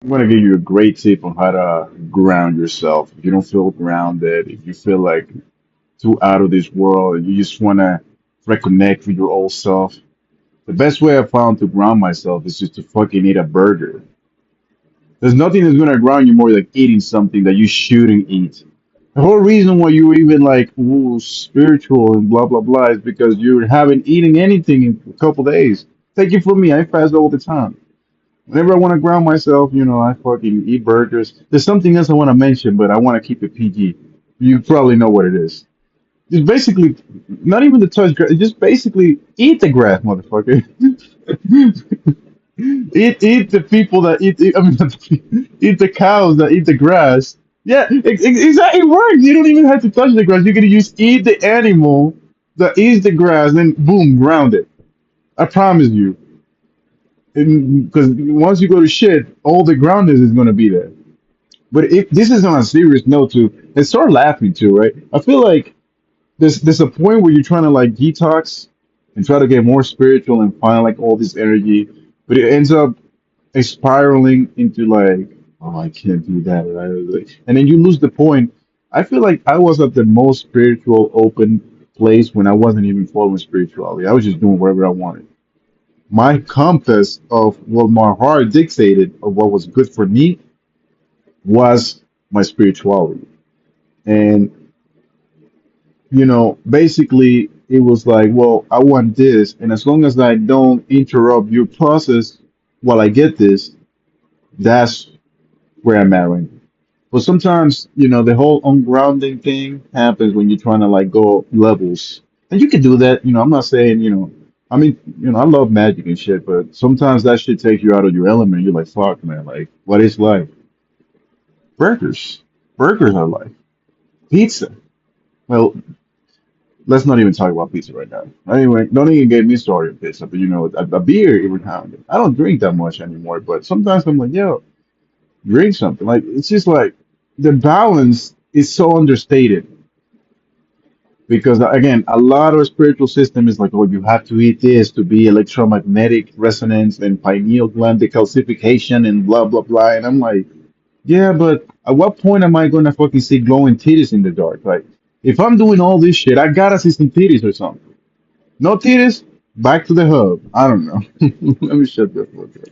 I'm going to give you a great tip on how to ground yourself. If you don't feel grounded, if you feel like too out of this world and you just want to reconnect with your old self, the best way I found to ground myself is just to fucking eat a burger. There's nothing that's going to ground you more like eating something that you shouldn't eat. The whole reason why you even like ooh, spiritual and blah blah blah is because you haven't eaten anything in a couple days. Take it from me, I fast all the time. Whenever I want to ground myself, I fucking eat burgers. There's something else I want to mention, but I want to keep it PG. You probably know what it is. Just basically, not even the touch grass. Just basically eat the grass, motherfucker. Eat the people that I mean, not eat the cows that eat the grass. Yeah, exactly. It works. You don't even have to touch the grass. You're gonna use eat the animal that eats the grass, then boom, ground it. I promise you. Because once you go to shit, all the groundness is gonna be there. But if this is on a serious note too, and start laughing too, right? I feel like there's a point where you're trying to like detox and try to get more spiritual and find like all this energy, but it ends up spiraling into like, oh, I can't do that, right? And then you lose the point. I feel like I was at the most spiritual, open place when I wasn't even following spirituality. I was just doing whatever I wanted. My compass of what my heart dictated of what was good for me was my spirituality. And basically it was like, well, I want this, and as long as I don't interrupt your process while I get this, that's where I'm at right now. But sometimes, the whole ungrounding thing happens when you're trying to like go levels. And you can do that, I'm not saying, I mean, I love magic and shit, but sometimes that shit takes you out of your element. You're like, fuck, man, like, what is life? Burgers. Burgers are life. Pizza. Well, let's not even talk about pizza right now. Anyway, don't even get me started on pizza, but a beer every now and then. I don't drink that much anymore, but sometimes I'm like, yo, drink something. Like, it's just like the balance is so understated because, again, a lot of spiritual system is like, oh, you have to eat this to be electromagnetic resonance and pineal gland decalcification and blah, blah, blah. And I'm like, yeah, but at what point am I going to fucking see glowing titties in the dark? Like, if I'm doing all this shit, I gotta see some titties or something. No titties, back to the hub. I don't know. Let me shut the fuck up.